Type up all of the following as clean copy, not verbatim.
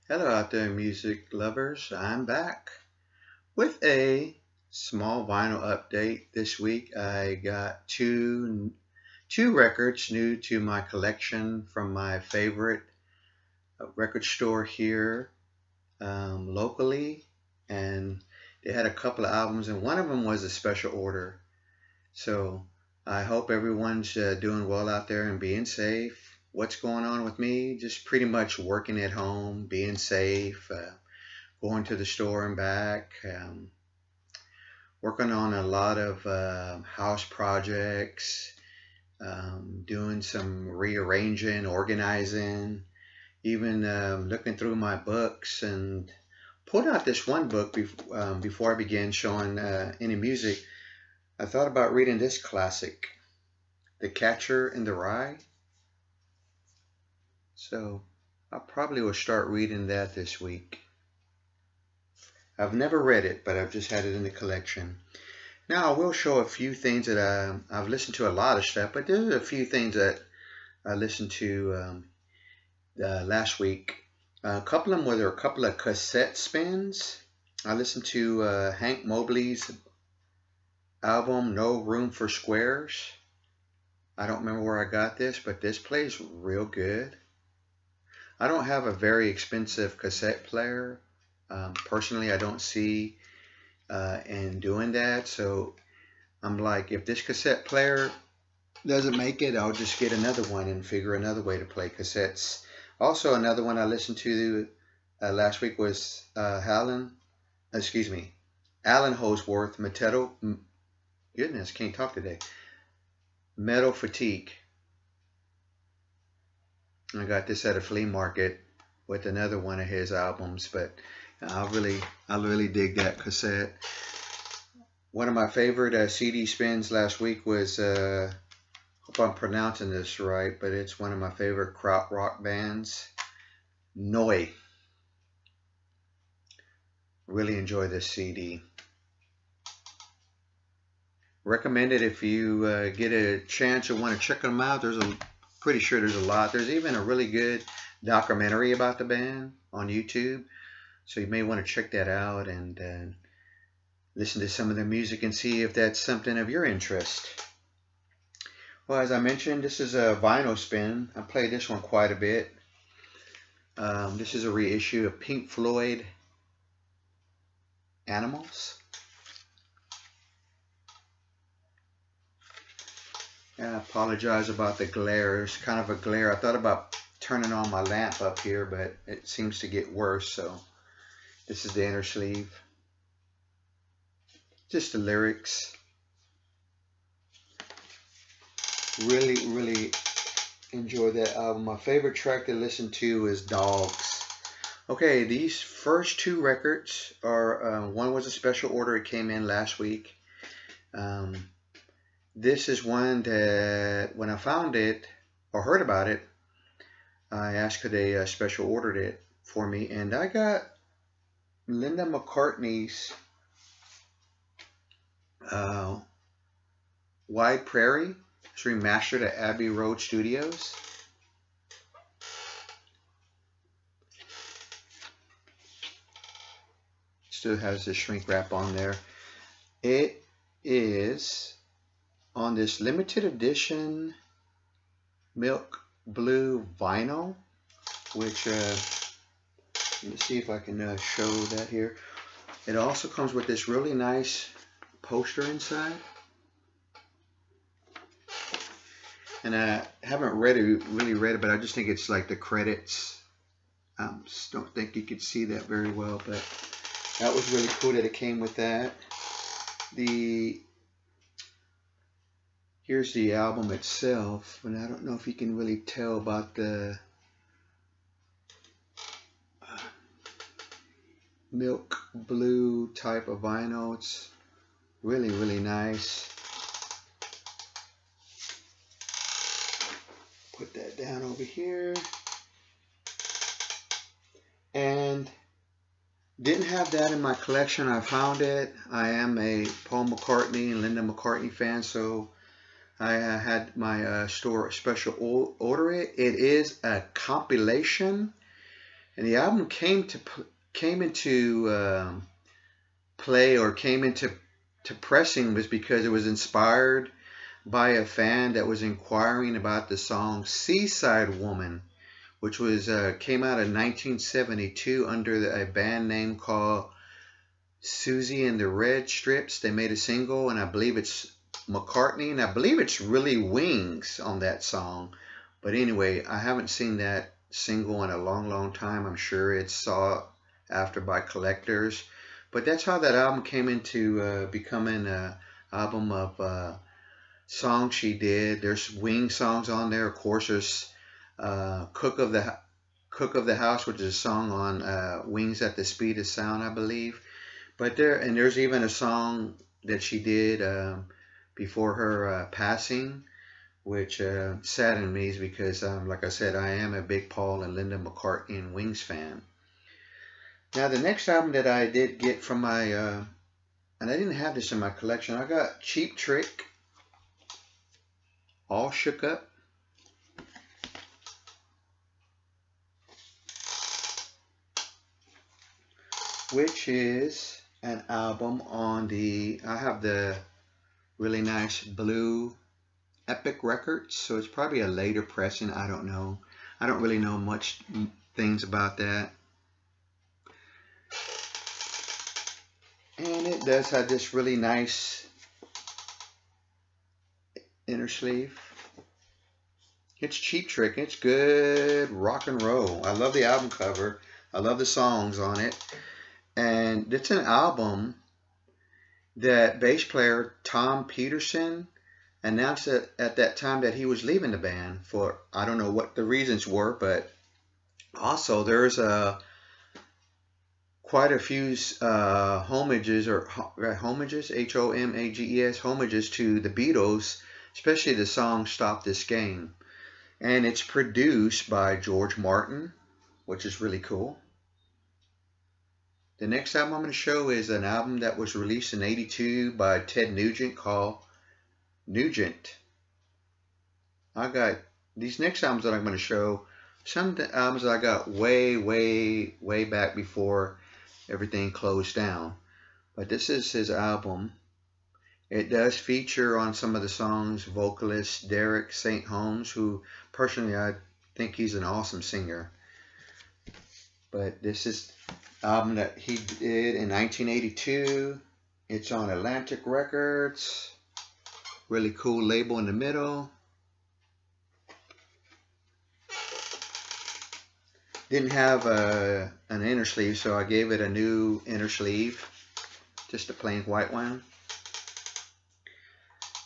Hello out there, music lovers. I'm back with a small vinyl update. This week I got two records new to my collection from my favorite record store here locally, and they had a couple of albums, and one of them was a special order. So I hope everyone's doing well out there and being safe. What's going on with me? Just pretty much working at home, being safe, going to the store and back, working on a lot of house projects, doing some rearranging, organizing, even looking through my books and pulled out this one book before I began showing any music. I thought about reading this classic, The Catcher in the Rye. So I probably will start reading that this week. I've never read it, but I've just had it in the collection. Now I will show a few things that I've listened to a lot of stuff, but there's a few things that I listened to last week. A couple of them were a couple of cassette spins. I listened to Hank Mobley's album, No Room for Squares. I don't remember where I got this, but this plays real good. I don't have a very expensive cassette player. Personally, I don't see in doing that. So I'm like, if this cassette player doesn't make it, I'll just get another one and figure another way to play cassettes. Also, another one I listened to last week was Alan Holdsworth, goodness, can't talk today. Metal Fatigue. I got this at a flea market with another one of his albums, but I really dig that cassette. One of my favorite CD spins last week was, hope I'm pronouncing this right, but it's one of my favorite krautrock bands, Noi. Really enjoy this CD. Recommend it if you get a chance or want to check them out. Pretty sure there's a lot. There's even a really good documentary about the band on YouTube. So you may want to check that out and listen to some of the music and see if that's something of your interest. Well, as I mentioned, this is a vinyl spin. I played this one quite a bit. This is a reissue of Pink Floyd Animals. I apologize about the glare. There's kind of a glare. I thought about turning on my lamp up here, but it seems to get worse. So this is the inner sleeve. Just the lyrics. Really enjoy that album. My favorite track to listen to is Dogs. Okay, these first two records are, one was a special order. It came in last week. This is one that when I found it or heard about it, I asked could they special ordered it for me, and I got Linda McCartney's Wide Prairie. It's remastered at Abbey Road Studios. Still has the shrink wrap on there. It is on this limited edition milk blue vinyl, which let me see if I can show that here. It also comes with this really nice poster inside, and I haven't really read it, but I just think it's like the credits. Just don't think you could see that very well, but that was really cool that it came with that. Here's the album itself, and I don't know if you can really tell about the milk blue type of vinyl. It's really nice. Put that down over here. And didn't have that in my collection. I found it. I am a Paul McCartney and Linda McCartney fan, so I had my store special order it. It is a compilation And the album came into play, or came into pressing, was because it was inspired by a fan that was inquiring about the song "Seaside Woman," which was came out in 1972 under a band name called Susie and the Red Strips. They made a single, and I believe it's McCartney, and I believe it's really Wings on that song. But anyway, I haven't seen that single in a long, long time. I'm sure it's sought after by collectors. But that's how that album came into becoming an album of songs she did. There's Wing songs on there. Of course, there's Cook of the House, which is a song on Wings at the Speed of Sound, I believe. But there's even a song that she did before her passing, which saddened me, because, like I said, I am a big Paul and Linda McCartney and Wings fan. Now, the next album that I did get from my, and I didn't have this in my collection, I got Cheap Trick, All Shook Up. Which is an album on I have the really nice blue Epic Records, so it's probably a later pressing. I don't know. I don't really know much things about that. And it does have this really nice inner sleeve. It's Cheap Trick. It's good rock and roll. I love the album cover. I love the songs on it. And it's an album that bass player Tom Peterson announced at that time that he was leaving the band for, I don't know what the reasons were, but also there's quite a few homages, H-O-M-A-G-E-S, homages to the Beatles, especially the song Stop This Game. And it's produced by George Martin, which is really cool. The next album I'm going to show is an album that was released in '82 by Ted Nugent called Nugent. I got these next albums that I'm going to show, some of the albums that I got way, way, way back before everything closed down. But this is his album. It does feature on some of the songs vocalist Derek St. Holmes, who personally I think he's an awesome singer. But this is album that he did in 1982. It's on Atlantic Records. Really cool label in the middle. Didn't have an inner sleeve, so I gave it a new inner sleeve. Just a plain white one.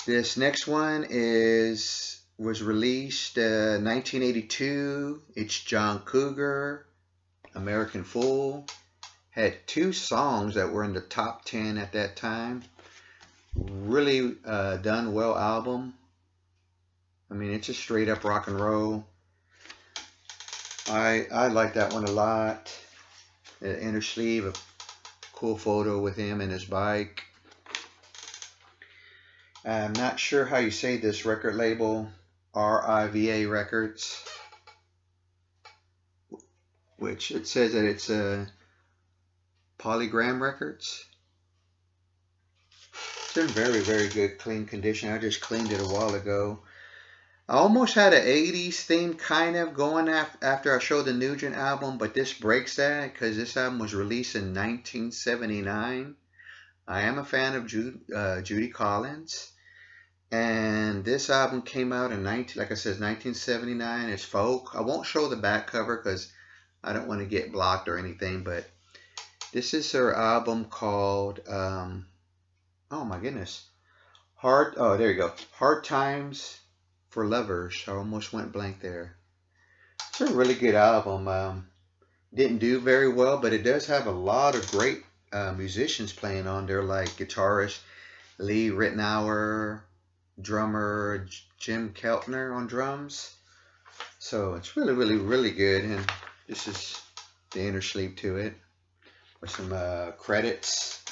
This next one was released 1982. It's John Cougar, American Fool. Had 2 songs that were in the top 10 at that time. Really done well album. I mean, it's just straight up rock and roll. I like that one a lot. The inner sleeve, a cool photo with him and his bike. I'm not sure how you say this record label, RIVA Records, which it says that it's a Polygram Records. It's in very, very good clean condition. I just cleaned it a while ago. I almost had an 80s theme kind of going after I showed the Nugent album, but this breaks that because this album was released in 1979. I am a fan of Judy Collins, and this album came out in like I said, 1979. It's folk. I won't show the back cover because I don't want to get blocked or anything, but this is her album called, oh my goodness, there you go, Hard Times for Lovers. I almost went blank there. It's a really good album. Didn't do very well, but it does have a lot of great musicians playing on there, like guitarist Lee Ritenour, drummer Jim Keltner on drums. So it's really, really, really good. And this is the inner sleeve to it with some credits.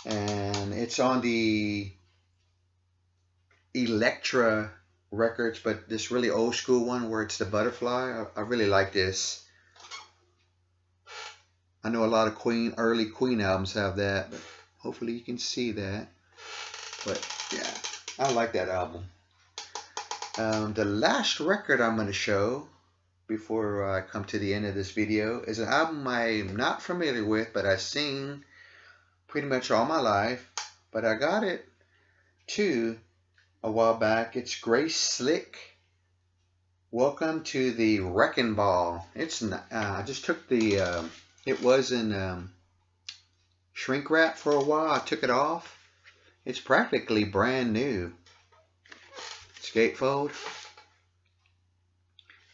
And it's on the Elektra Records, but this really old school one where it's the butterfly. I really like this. I know a lot of early Queen albums have that, but hopefully you can see that. But yeah, I like that album. The last record I'm going to show before I come to the end of this video is an album I'm not familiar with, but I've seen pretty much all my life. But I got it too a while back. It's Grace Slick. Welcome to the Wrecking Ball. It's I just took the it was in shrink wrap for a while. I took it off. It's practically brand new. Gatefold.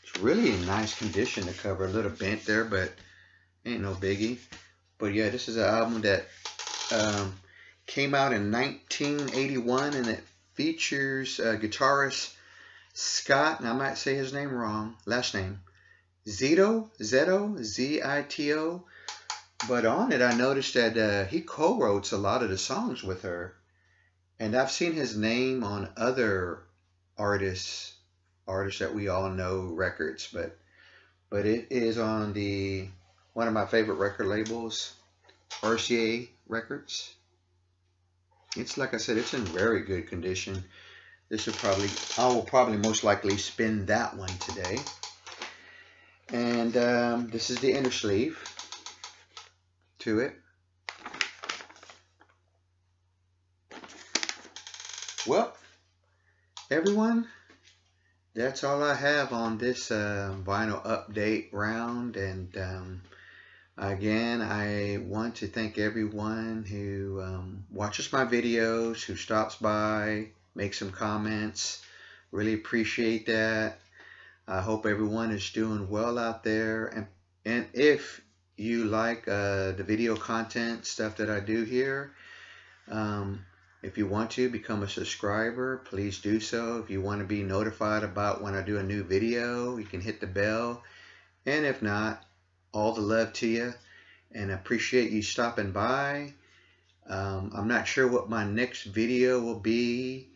It's really in nice condition. The cover a little bent there, but ain't no biggie. But yeah, this is an album that came out in 1981, and it features guitarist Scott, and I might say his name wrong, last name, Zito, Z-I-T-O. But on it, I noticed that he co-wrote a lot of the songs with her. And I've seen his name on other artists that we all know records, but it is on one of my favorite record labels, RCA Records. It's like I said, it's in very good condition. I will probably most likely spin that one today. And this is the inner sleeve to it. Well, everyone, that's all I have on this vinyl update round. And again, I want to thank everyone who watches my videos, who stops by, makes some comments. Really appreciate that. I hope everyone is doing well out there. And if you like the video content stuff that I do here, if you want to become a subscriber, please do so. If you want to be notified about when I do a new video, you can hit the bell. And if not, all the love to you, and I appreciate you stopping by. I'm not sure what my next video will be.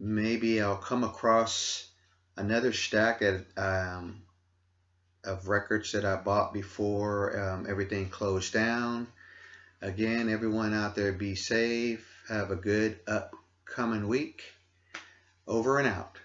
Maybe I'll come across another stack of records that I bought before everything closed down. Again, everyone out there, be safe. Have a good upcoming week. Over and out.